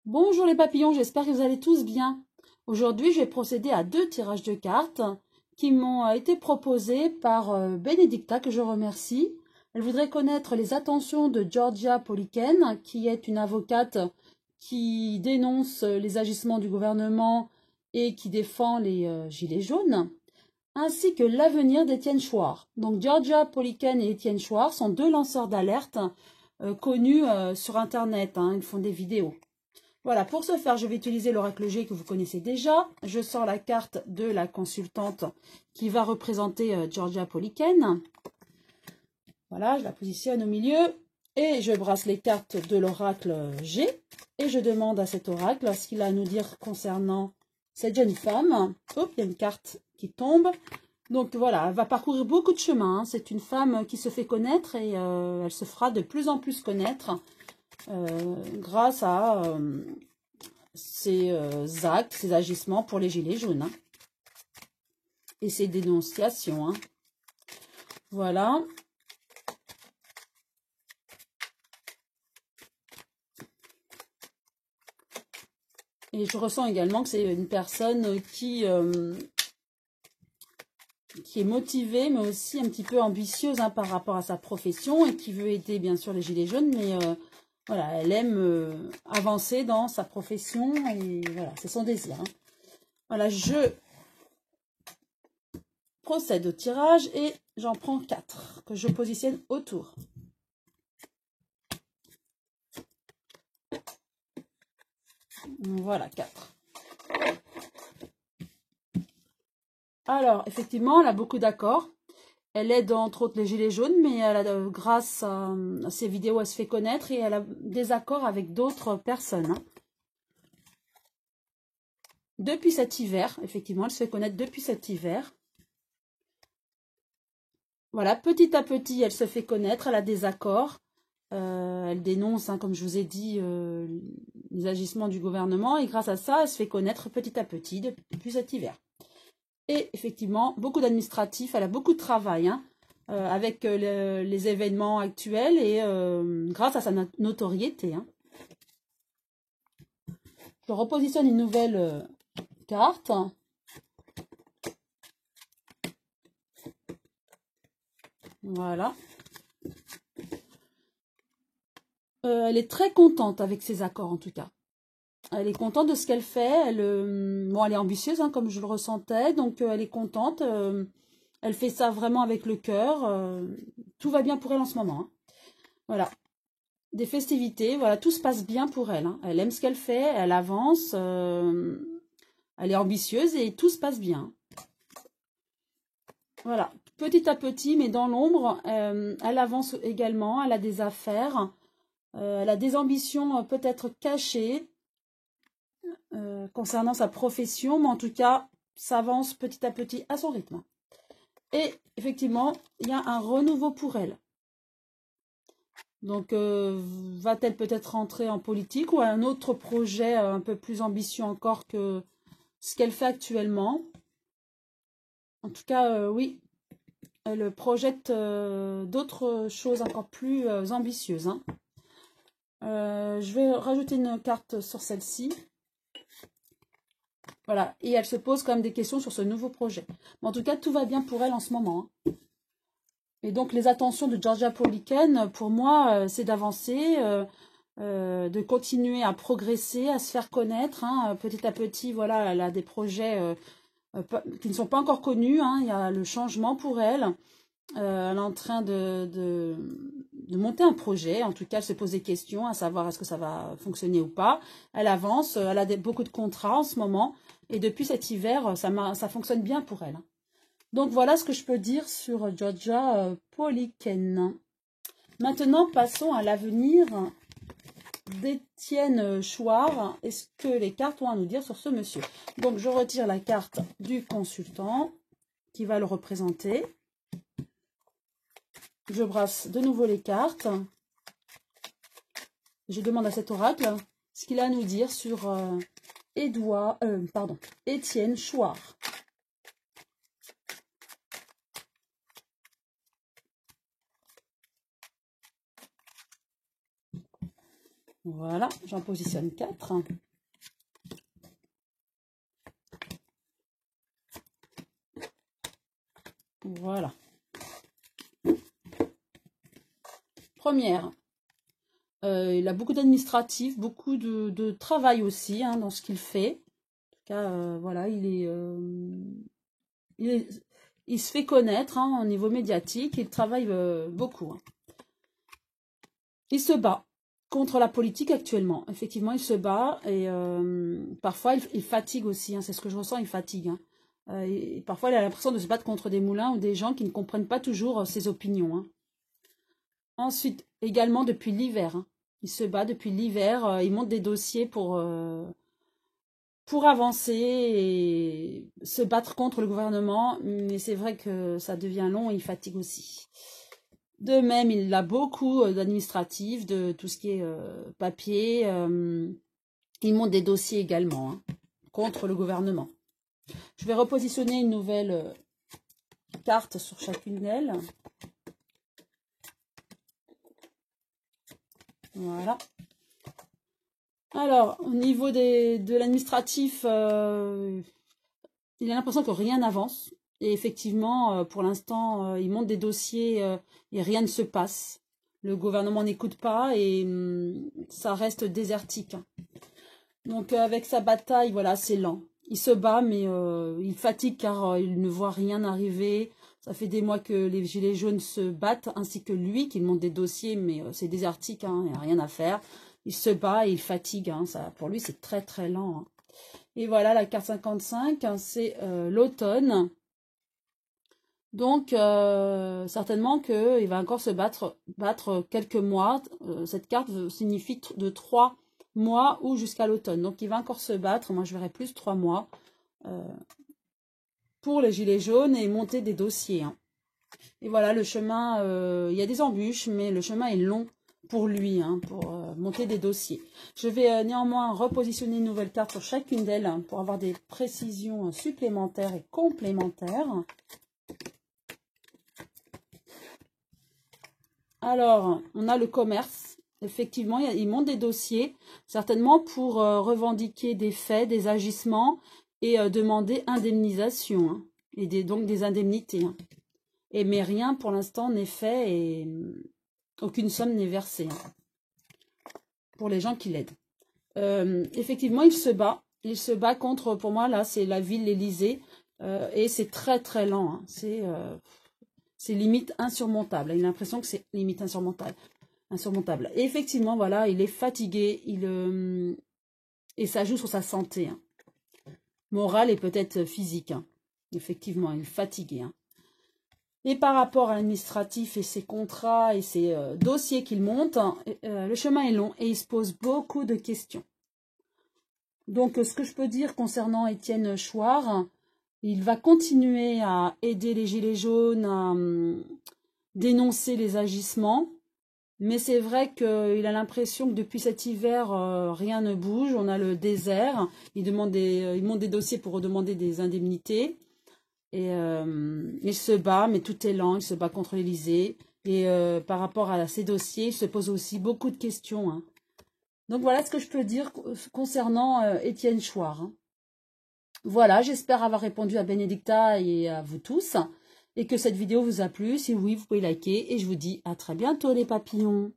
Bonjour les papillons, j'espère que vous allez tous bien. Aujourd'hui, je vais procéder à 2 tirages de cartes qui m'ont été proposés par Benedicta, que je remercie. Elle voudrait connaître les intentions de Georgia Poliken, qui est une avocate qui dénonce les agissements du gouvernement et qui défend les gilets jaunes, ainsi que l'avenir d'Étienne Chouard. Donc Georgia Poliken et Étienne Chouard sont 2 lanceurs d'alerte connus sur Internet, ils font des vidéos. Voilà, pour ce faire, je vais utiliser l'oracle G que vous connaissez déjà. Je sors la carte de la consultante qui va représenter Georgia Poliken. Voilà, je la positionne au milieu et je brasse les cartes de l'oracle G. Et je demande à cet oracle ce qu'il a à nous dire concernant cette jeune femme. Hop, il y a une carte qui tombe. Donc voilà, elle va parcourir beaucoup de chemins. C'est une femme qui se fait connaître et elle se fera de plus en plus connaître grâce à ses actes, ses agissements pour les gilets jaunes. Et ses dénonciations. Voilà. Et je ressens également que c'est une personne qui est motivée, mais aussi un petit peu ambitieuse par rapport à sa profession et qui veut aider bien sûr les gilets jaunes, mais voilà, elle aime avancer dans sa profession et voilà, c'est son désir. Voilà, je procède au tirage et j'en prends 4 que je positionne autour. Voilà, 4. Alors, effectivement, elle a beaucoup d'accords. Elle aide entre autres les gilets jaunes, mais elle a, grâce à ses vidéos, elle se fait connaître et elle a des accords avec d'autres personnes. Depuis cet hiver, effectivement, elle se fait connaître depuis cet hiver. Voilà, petit à petit, elle se fait connaître, elle a des accords. Elle dénonce, comme je vous ai dit, les agissements du gouvernement. Et grâce à ça, elle se fait connaître petit à petit depuis cet hiver. Et effectivement, beaucoup d'administratifs, elle a beaucoup de travail avec les événements actuels et grâce à sa notoriété. Je repositionne une nouvelle carte. Voilà. Elle est très contente avec ses accords en tout cas. Elle est contente de ce qu'elle fait. Elle est ambitieuse comme je le ressentais, donc elle est contente. Elle fait ça vraiment avec le cœur. Tout va bien pour elle en ce moment. Voilà. Des festivités, voilà, tout se passe bien pour elle. Elle aime ce qu'elle fait, elle avance, elle est ambitieuse et tout se passe bien. Voilà, petit à petit, mais dans l'ombre, elle avance également, elle a des affaires, elle a des ambitions peut-être cachées concernant sa profession, mais en tout cas, ça avance petit à petit à son rythme. Et effectivement, il y a un renouveau pour elle. Donc, va-t-elle peut-être rentrer en politique ou à un autre projet un peu plus ambitieux encore que ce qu'elle fait actuellement? En tout cas, oui, elle projette d'autres choses encore plus ambitieuses. Je vais rajouter une carte sur celle-ci. Voilà, et elle se pose quand même des questions sur ce nouveau projet. Mais en tout cas, tout va bien pour elle en ce moment. Et donc, les attentions de Georgia Poliken, pour moi, c'est d'avancer, de continuer à progresser, à se faire connaître. Petit à petit, voilà, elle a des projets qui ne sont pas encore connus. Il y a le changement pour elle. Elle est en train de monter un projet. En tout cas, elle se pose des questions à savoir est-ce que ça va fonctionner ou pas. Elle avance, elle a beaucoup de contrats en ce moment. Et depuis cet hiver, ça fonctionne bien pour elle. Donc voilà ce que je peux dire sur Georgia Poliken. Maintenant, passons à l'avenir d'Étienne Chouard. Est-ce que les cartes ont à nous dire sur ce monsieur? Donc je retire la carte du consultant qui va le représenter. Je brasse de nouveau les cartes. Je demande à cet oracle ce qu'il a à nous dire sur Étienne Chouard. Voilà, j'en positionne 4. Voilà. Première, il a beaucoup d'administratif, beaucoup de travail aussi hein, dans ce qu'il fait. En tout cas, voilà, il se fait connaître hein, au niveau médiatique, il travaille beaucoup. Hein. Il se bat contre la politique actuellement. Effectivement, il se bat et parfois il fatigue aussi. Hein, c'est ce que je ressens, il fatigue. Hein. Et parfois, il a l'impression de se battre contre des moulins ou des gens qui ne comprennent pas toujours ses opinions. Hein. Ensuite, également depuis l'hiver. Hein. Il se bat depuis l'hiver. Il monte des dossiers pour avancer et se battre contre le gouvernement. Mais c'est vrai que ça devient long et il fatigue aussi. De même, il a beaucoup d'administratifs, de tout ce qui est papier. Il monte des dossiers également hein, contre le gouvernement. Je vais repositionner une nouvelle carte sur chacune d'elles. Voilà. Alors, au niveau de l'administratif, il a l'impression que rien n'avance. Et effectivement, pour l'instant, il monte des dossiers et rien ne se passe. Le gouvernement n'écoute pas et ça reste désertique. Donc, avec sa bataille, voilà, c'est lent. Il se bat, mais il fatigue car il ne voit rien arriver. Ça fait des mois que les gilets jaunes se battent, ainsi que lui, qui monte des dossiers, mais c'est désertique, hein, il n'y a rien à faire. Il se bat et il fatigue. Hein, ça, pour lui, c'est très, très lent. Hein. Et voilà, la carte 55, hein, c'est l'automne. Donc, certainement qu'il va encore se battre quelques mois. Cette carte signifie de 3 mois ou jusqu'à l'automne. Donc, il va encore se battre. Moi, je verrai plus 3 mois pour les gilets jaunes et monter des dossiers. Hein. Et voilà, le chemin, il y a des embûches, mais le chemin est long pour lui, hein, pour monter des dossiers. Je vais néanmoins repositionner une nouvelle carte sur chacune d'elles hein, pour avoir des précisions supplémentaires et complémentaires. Alors, on a le commerce. Effectivement, il monte des dossiers, certainement pour revendiquer des faits, des agissements et demander indemnisation, hein, et donc des indemnités. Hein. Mais rien pour l'instant n'est fait et aucune somme n'est versée hein, pour les gens qui l'aident. Effectivement, il se bat. Il se bat contre, pour moi, là, c'est la ville, l'Élysée. Et c'est très, très lent. Hein. C'est limite insurmontable. Il a l'impression que c'est limite insurmontable. Et effectivement, voilà, il est fatigué. Et ça joue sur sa santé. Hein. Morale et peut-être physique. Hein. Effectivement, il est fatigué. Hein. Et par rapport à l'administratif et ses contrats et ses dossiers qu'il monte, le chemin est long et il se pose beaucoup de questions. Donc, ce que je peux dire concernant Étienne Chouard, il va continuer à aider les Gilets jaunes, à dénoncer les agissements. Mais c'est vrai qu'il a l'impression que depuis cet hiver, rien ne bouge. On a le désert. Il monte des dossiers pour demander des indemnités. Et il se bat, mais tout est lent. Il se bat contre l'Élysée. Et par rapport à ces dossiers, il se pose aussi beaucoup de questions. Hein. Donc voilà ce que je peux dire concernant Étienne Chouard. Hein. Voilà, j'espère avoir répondu à Bénédicta et à vous tous. Et que cette vidéo vous a plu. Si oui, vous pouvez liker. Et je vous dis à très bientôt les papillons.